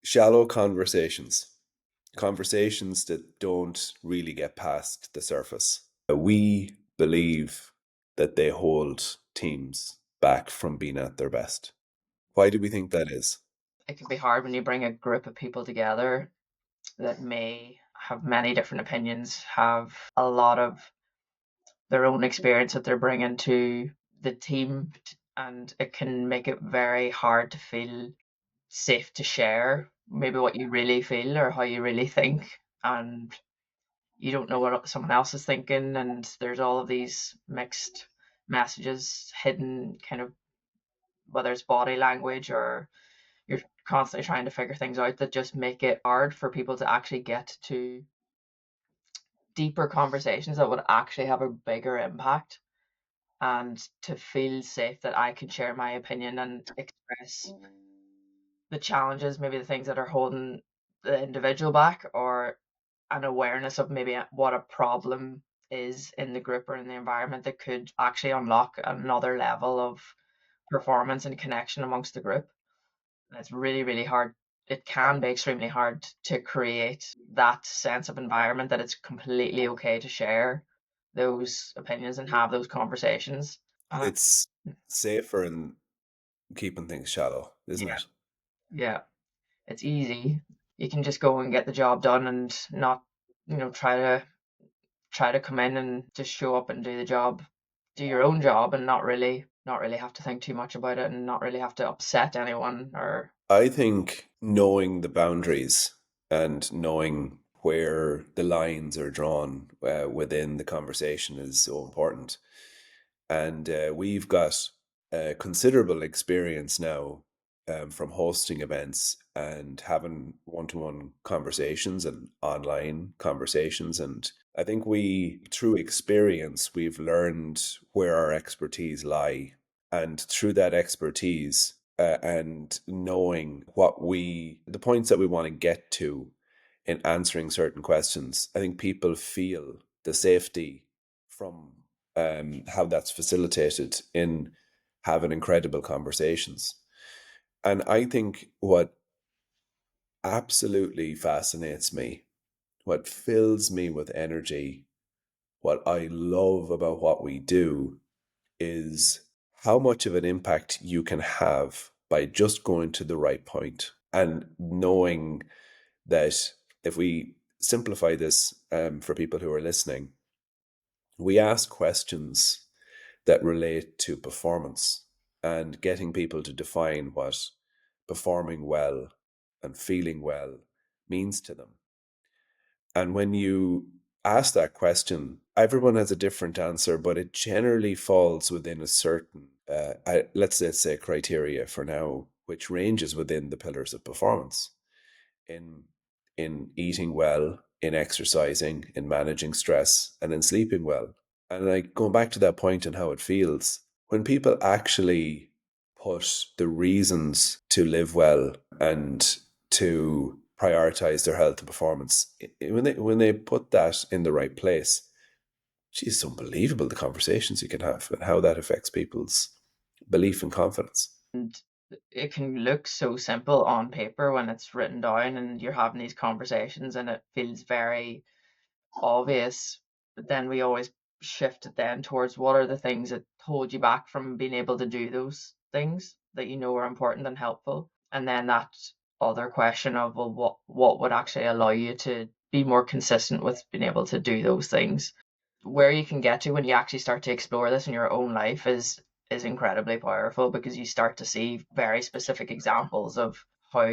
Shallow conversations that don't really get past the surface. We believe that they hold teams back from being at their best. Why do we think that is? It can be hard when you bring a group of people together that may have many different opinions, have a lot of their own experience that they're bringing to the team, and it can make it very hard to feel safe to share maybe what you really feel or how you really think. And you don't know what someone else is thinking, and there's all of these mixed messages hidden, kind of, whether it's body language or you're constantly trying to figure things out, that just make it hard for people to actually get to deeper conversations that would actually have a bigger impact, and to feel safe that I can share my opinion and express the challenges, maybe the things that are holding the individual back, or an awareness of maybe what a problem is in the group or in the environment that could actually unlock another level of performance and connection amongst the group. And it's really, really hard. It can be extremely hard to create that sense of environment that it's completely okay to share those opinions and have those conversations. And It's safer in keeping things shallow, isn't yeah, it? yeah, it's easy. You can just go and get the job done and not, try to come in and just show up and do the job, do your own job, and not really have to think too much about it, and not really have to upset anyone or I think knowing the boundaries and knowing where the lines are drawn within the conversation is so important. And we've got considerable experience now from hosting events and having one-to-one conversations and online conversations. And I think through experience, we've learned where our expertise lie. And through that expertise and knowing the points that we want to get to in answering certain questions, I think people feel the safety from how that's facilitated in having incredible conversations. And I think what absolutely fascinates me, what fills me with energy, what I love about what we do is how much of an impact you can have by just going to the right point and knowing that if we simplify this for people who are listening, we ask questions that relate to performance and getting people to define what performing well and feeling well means to them. And when you ask that question, everyone has a different answer, but it generally falls within a certain, let's say, criteria for now, which ranges within the pillars of performance in eating well, in exercising, in managing stress, and in sleeping well. And like going back to that point and how it feels, when people actually put the reasons to live well and to prioritize their health and performance, when they put that in the right place, geez, it's unbelievable the conversations you can have and how that affects people's belief and confidence. and it can look so simple on paper when it's written down and you're having these conversations and it feels very obvious. But then we always shift it then towards what are the things that hold you back from being able to do those things that you know are important and helpful. And then that other question of, well, what would actually allow you to be more consistent with being able to do those things. Where you can get to when you actually start to explore this in your own life is incredibly powerful, because you start to see very specific examples of how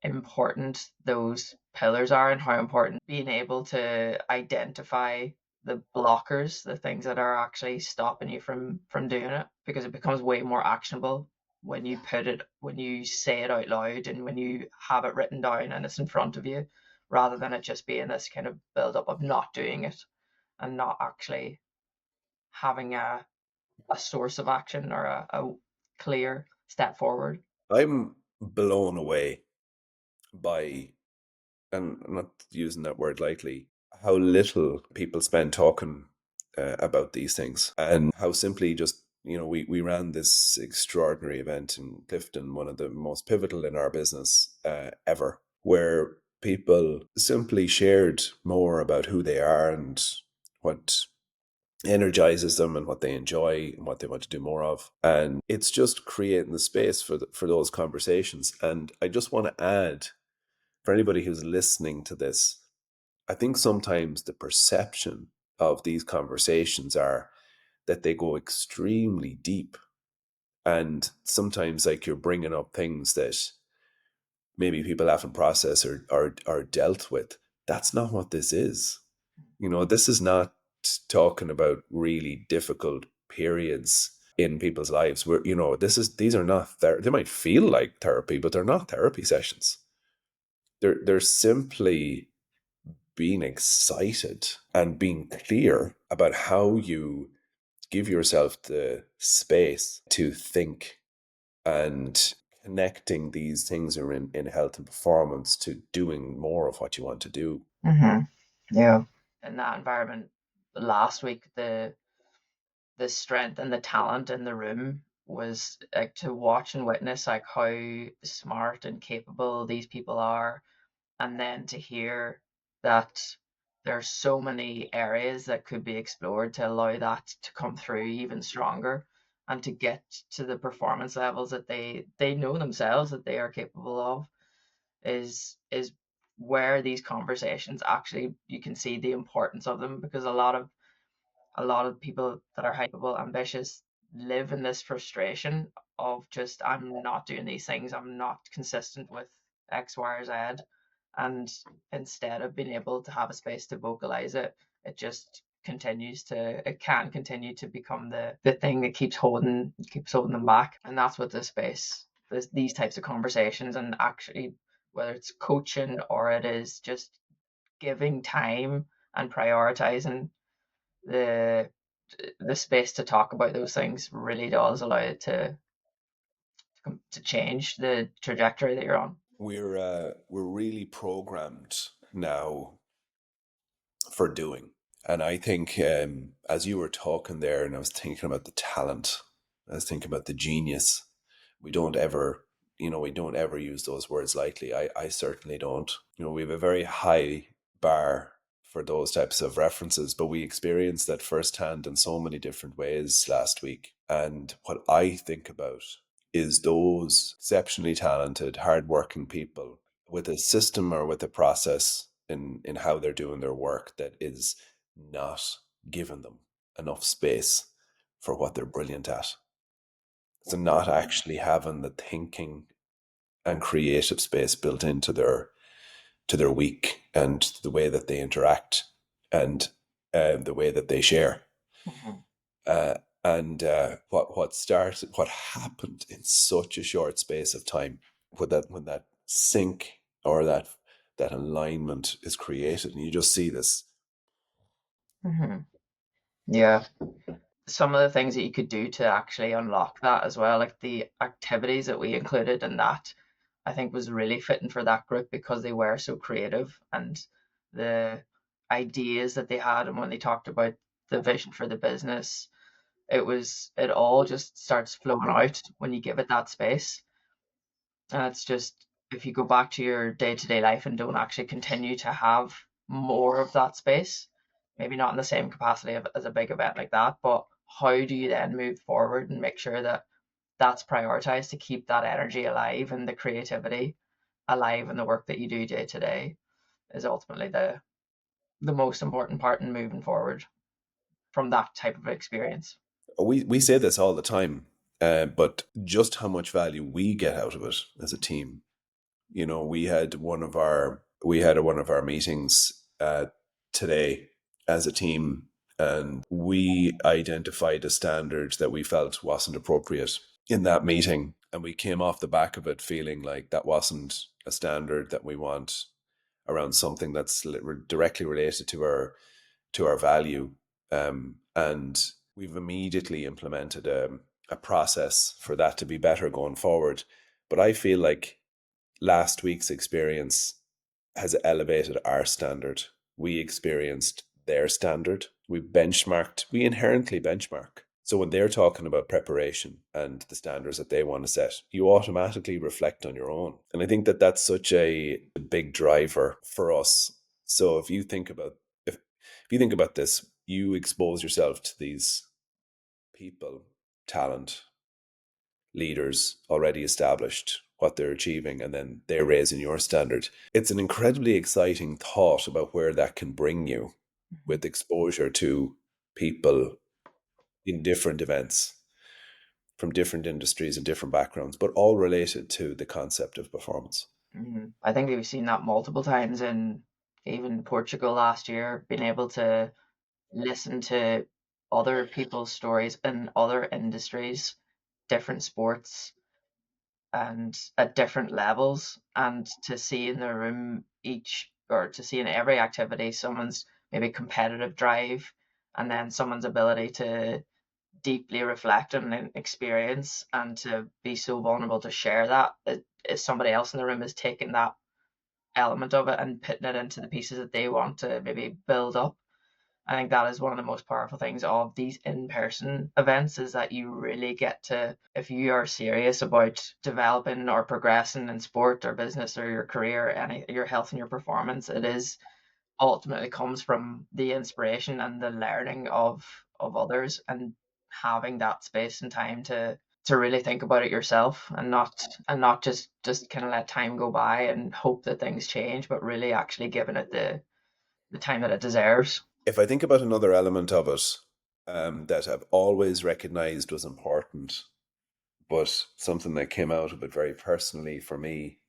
important those pillars are, and how important being able to identify the blockers, the things that are actually stopping you from doing it, because it becomes way more actionable when you say it out loud and when you have it written down and it's in front of you, rather than it just being this kind of build up of not doing it and not actually having a source of action or a clear step forward. I'm blown away by, and I'm not using that word lightly, how little people spend talking about these things and how simply just we ran this extraordinary event in Clifton, one of the most pivotal in our business ever, where people simply shared more about who they are and what energizes them and what they enjoy and what they want to do more of. And it's just creating the space for those conversations. And I just want to add, for anybody who's listening to this, I think sometimes the perception of these conversations are that they go extremely deep, and sometimes like you're bringing up things that maybe people haven't processed or dealt with. That's not what this is. This is not talking about really difficult periods in people's lives where these are not they might feel like therapy, but they're not therapy sessions. They're simply being excited and being clear about how you give yourself the space to think, and connecting these things are in health and performance to doing more of what you want to do. Yeah. In that environment last week, the strength and the talent in the room was like to watch and witness like how smart and capable these people are, and then to hear that there's so many areas that could be explored to allow that to come through even stronger, and to get to the performance levels that they know themselves that they are capable of, is where these conversations actually, you can see the importance of them, because a lot of people that are hypeable, ambitious, live in this frustration of just, I'm not doing these things, I'm not consistent with X, Y, or Z. And instead of being able to have a space to vocalize it, it can continue to become the thing that keeps holding them back. And that's what this space, these types of conversations, and actually, whether it's coaching or it is just giving time and prioritizing the the space to talk about those things, really does allow it to change the trajectory that you're on. We're really programmed now for doing. And I think, as you were talking there, and I was thinking about the talent, I was thinking about the genius. We don't ever, we don't ever use those words lightly. I certainly don't. We have a very high bar for those types of references, but we experienced that firsthand in so many different ways last week. And what I think about is those exceptionally talented, hardworking people with a system or with a process in how they're doing their work that is not giving them enough space for what they're brilliant at. So not actually having the thinking and creative space built into their week and the way that they interact and the way that they share. Mhm. Uh, and what happened in such a short space of time, when that sync or that alignment is created, and you just see this. Mhm. Yeah. Some of the things that you could do to actually unlock that as well, like the activities that we included in that, I think was really fitting for that group because they were so creative, and the ideas that they had, and when they talked about the vision for the business, it all just starts flowing out when you give it that space. And it's just, if you go back to your day-to-day life and don't actually continue to have more of that space, maybe not in the same capacity as a big event like that, but how do you then move forward and make sure that that's prioritized to keep that energy alive and the creativity alive in the work that you do day to day, is ultimately the most important part in moving forward from that type of experience. We say this all the time, but just how much value we get out of it as a team. We had one of our meetings today as a team, and we identified a standard that we felt wasn't appropriate in that meeting, and we came off the back of it feeling like that wasn't a standard that we want around something that's directly related to our value. And we've immediately implemented a process for that to be better going forward. But I feel like last week's experience has elevated our standard. We experienced their standard. We inherently benchmark. So when they're talking about preparation and the standards that they want to set, you automatically reflect on your own. And I think that that's such a big driver for us. So if you think about this, you expose yourself to these people, talent, leaders already established, what they're achieving, and then they're raising your standard. It's an incredibly exciting thought about where that can bring you Mhm. with exposure to people in different events from different industries and different backgrounds, but all related to the concept of performance. I think we've seen that multiple times in even Portugal last year, being able to listen to other people's stories in other industries, different sports, and at different levels, and to see in the room each, or to see in every activity, someone's maybe competitive drive, and then someone's ability to deeply reflect on an experience and to be so vulnerable to share that. If somebody else in the room is taking that element of it and putting it into the pieces that they want to maybe build up. I think that is one of the most powerful things of these in-person events, is that you really get to, if you are serious about developing or progressing in sport or business or your career, any your health and your performance, it is ultimately comes from the inspiration and the learning of others, and having that space and time to really think about it yourself, and not just kind of let time go by and hope that things change, but really actually giving it the time that it deserves. If I think about another element of it that I've always recognized was important, but something that came out of it very personally for me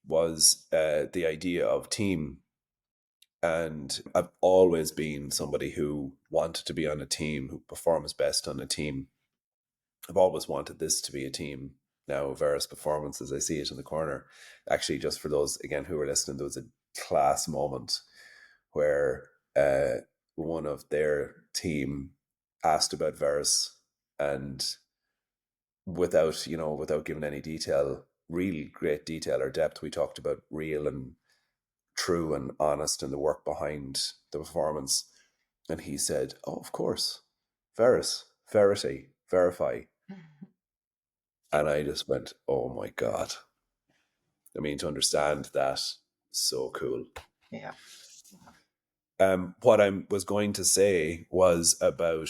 was the idea of team. And I've always been somebody who wanted to be on a team, who performs best on a team. I've always wanted this to be a team. Now, Verus Performance, as I see it in the corner, actually, just for those again who are listening, there was a class moment where one of their team asked about Verus, and without giving any detail, real great detail or depth, we talked about real and true and honest and the work behind the performance. And he said, "Oh, of course, Verus, verity, verify." And I just went, "Oh my God." I mean, to understand that, so cool. Yeah. What I was going to say was about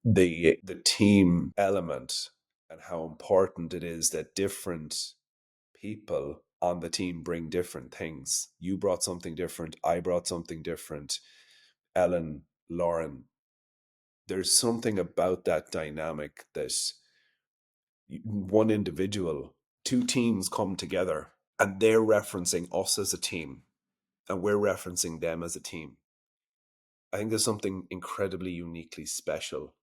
the team element and how important it is that different people on the team bring different things. You brought something different. I brought something different. Ellen, Lauren. There's something about that dynamic that one individual, two teams come together and they're referencing us as a team and we're referencing them as a team. I think there's something incredibly uniquely special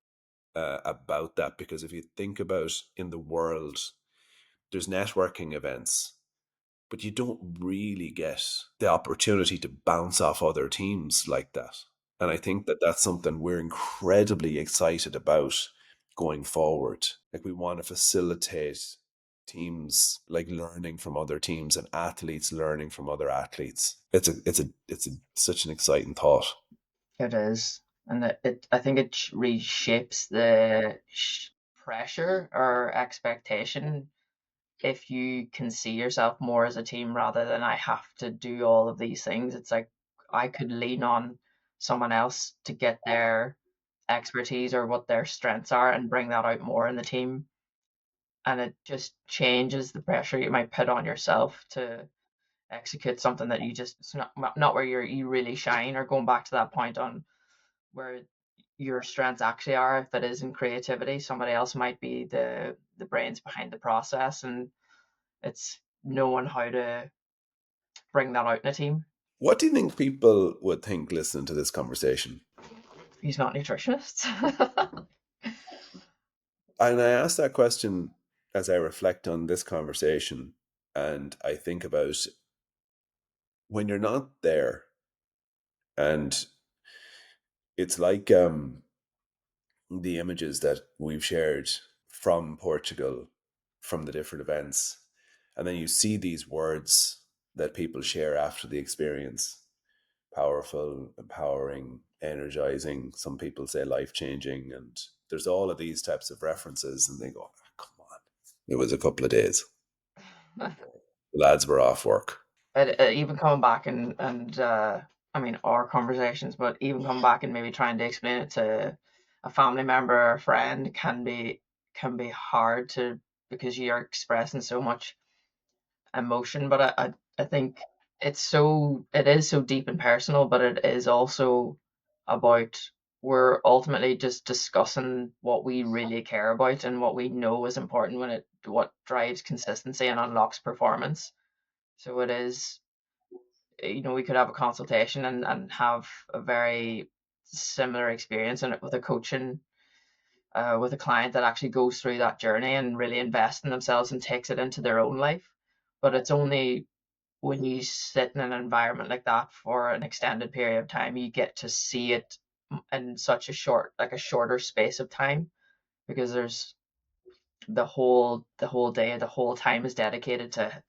about that, because if you think about in the world, there's networking events, but you don't really get the opportunity to bounce off other teams like that. And I think that that's something we're incredibly excited about going forward. Like, we want to facilitate teams like learning from other teams and athletes learning from other athletes. It's such an exciting thought. It is, and I think it reshapes the pressure or expectation if you can see yourself more as a team rather than I have to do all of these things. It's like I could lean on someone else to get their expertise or what their strengths are and bring that out more in the team. And it just changes the pressure you might put on yourself to execute something that you just, it's not where you really shine, or going back to that point on where your strengths actually are. If it is in creativity, somebody else might be the brains behind the process, and it's knowing how to bring that out in a team. What do you think people would think listening to this conversation? He's not nutritionists. And I ask that question as I reflect on this conversation, and I think about when you're not there, and it's like the images that we've shared from Portugal, from the different events, and then you see these words that people share after the experience: powerful, empowering, energizing. Some people say life changing, and there's all of these types of references, and they go, "Ah, come on." It was a couple of days. The lads were off work. Even coming back and I mean our conversations, but even coming back and maybe trying to explain it to a family member or a friend can be hard to, because you're expressing so much emotion. But I think it is so deep and personal, but it is also about, we're ultimately just discussing what we really care about and what we know is important, what drives consistency and unlocks performance. So it is, we could have a consultation and have a very similar experience in it with a coaching, with a client that actually goes through that journey and really invests in themselves and takes it into their own life. But it's only when you sit in an environment like that for an extended period of time, you get to see it in such a shorter space of time, because there's the whole day, the whole time is dedicated to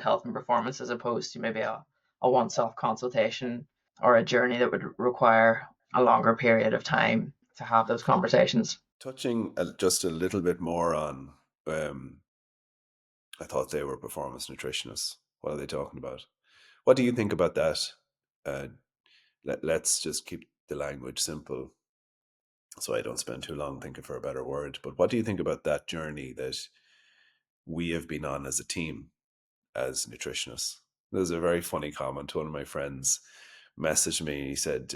health and performance, as opposed to maybe a once-off consultation or a journey that would require a longer period of time to have those conversations. Touching just a little bit more on, um, I thought they were performance nutritionists. What are they talking about? What do you think about that? Uh, let's just keep the language simple so I don't spend too long thinking for a better word. But what do you think about that journey that we have been on as a team, as nutritionists? There's a very funny comment. One of my friends messaged me. He said,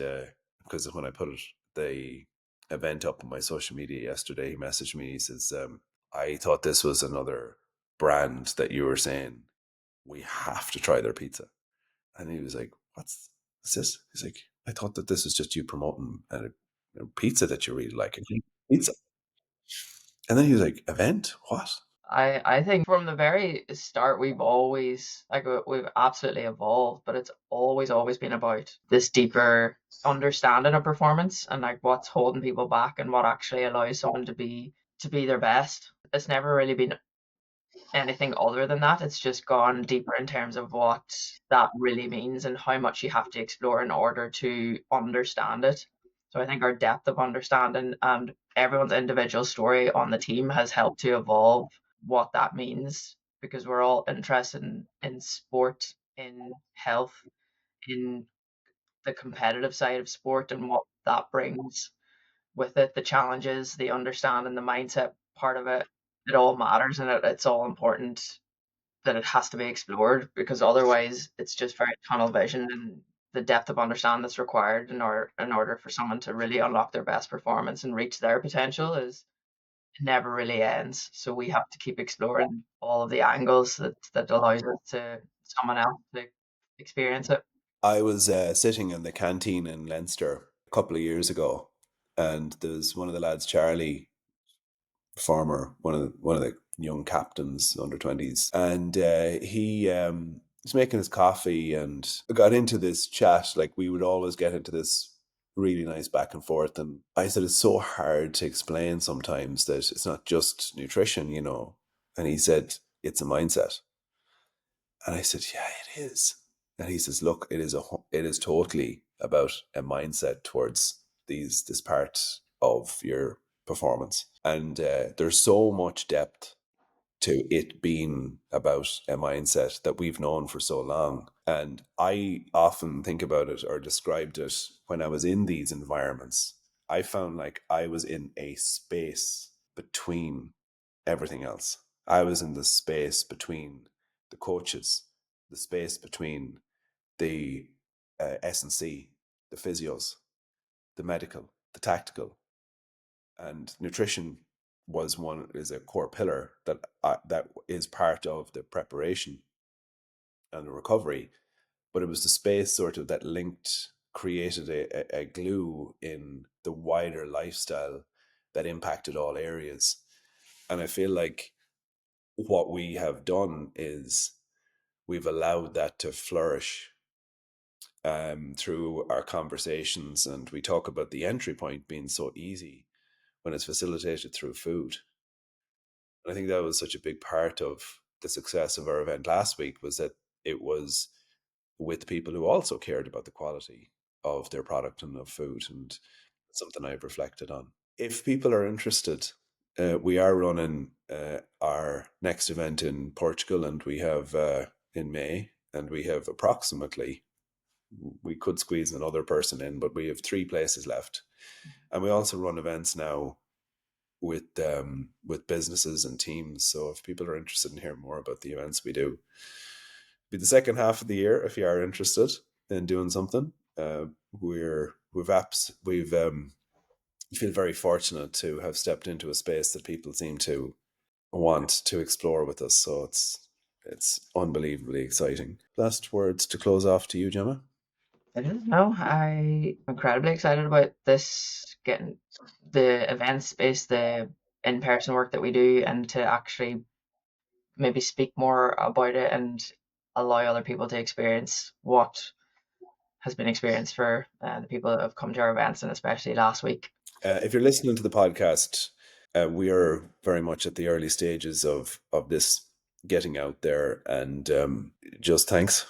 because when I put the event up on my social media yesterday, he messaged me. He says, I thought this was another brand that you were saying we have to try their pizza. And he was like, what's this? He's like, I thought that this was just you promoting a pizza that you really like. Pizza. And then he was like, event? What? I think from the very start, we've always, like, we've absolutely evolved, but it's always been about this deeper understanding of performance and like what's holding people back and what actually allows someone to be their best. It's never really been anything other than that. It's just gone deeper in terms of what that really means and how much you have to explore in order to understand it. So I think our depth of understanding and everyone's individual story on the team has helped to evolve what that means, because we're all interested in sport, in health, in the competitive side of sport and what that brings with it, the challenges, the understanding, the mindset part of it. It all matters, and it's all important that it has to be explored, because otherwise it's just very tunnel vision, and the depth of understanding that's required in order for someone to really unlock their best performance and reach their potential is, it never really ends. So we have to keep exploring all of the angles that allows us to someone else to experience it. I was sitting in the canteen in Leinster a couple of years ago, and there's one of the lads, Charlie, former one of the young captains under 20s, and he was making his coffee and got into this chat. Like we would always get into this really nice back and forth, and I said it's so hard to explain sometimes that it's not just nutrition. And he said it's a mindset, and I said, yeah, it is. And he says, look, it is totally about a mindset towards this part of your performance. And there's so much depth to it being about a mindset that we've known for so long. And I often think about it or described it when I was in these environments. I found like I was in a space between everything else. I was in the space between the coaches, the space between the S&C, the physios, the medical, the tactical, and nutrition is a core pillar that is part of the preparation and the recovery. But it was the space sort of that created a glue in the wider lifestyle that impacted all areas. And I feel like what we have done is we've allowed that to flourish through our conversations. And we talk about the entry point being so easy when it's facilitated through food. And I think that was such a big part of the success of our event last week, was that it was with people who also cared about the quality. of their product and of food, and it's something I've reflected on. If people are interested, we are running our next event in Portugal, and we have in May, and we have approximately, we could squeeze another person in, but we have 3 places left. And we also run events now with businesses and teams. So if people are interested in hearing more about the events we do, be the second half of the year. If you are interested in doing something, we've feel very fortunate to have stepped into a space that people seem to want to explore with us. So it's unbelievably exciting. Last words to close off to you, Gemma. I don't know. I'm incredibly excited about this, getting the event space, the in-person work that we do, and to actually maybe speak more about it and allow other people to experience what has been experienced for the people that have come to our events, and especially last week. If you're listening to the podcast, we are very much at the early stages of this getting out there, and just thanks,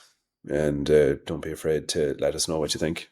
and don't be afraid to let us know what you think.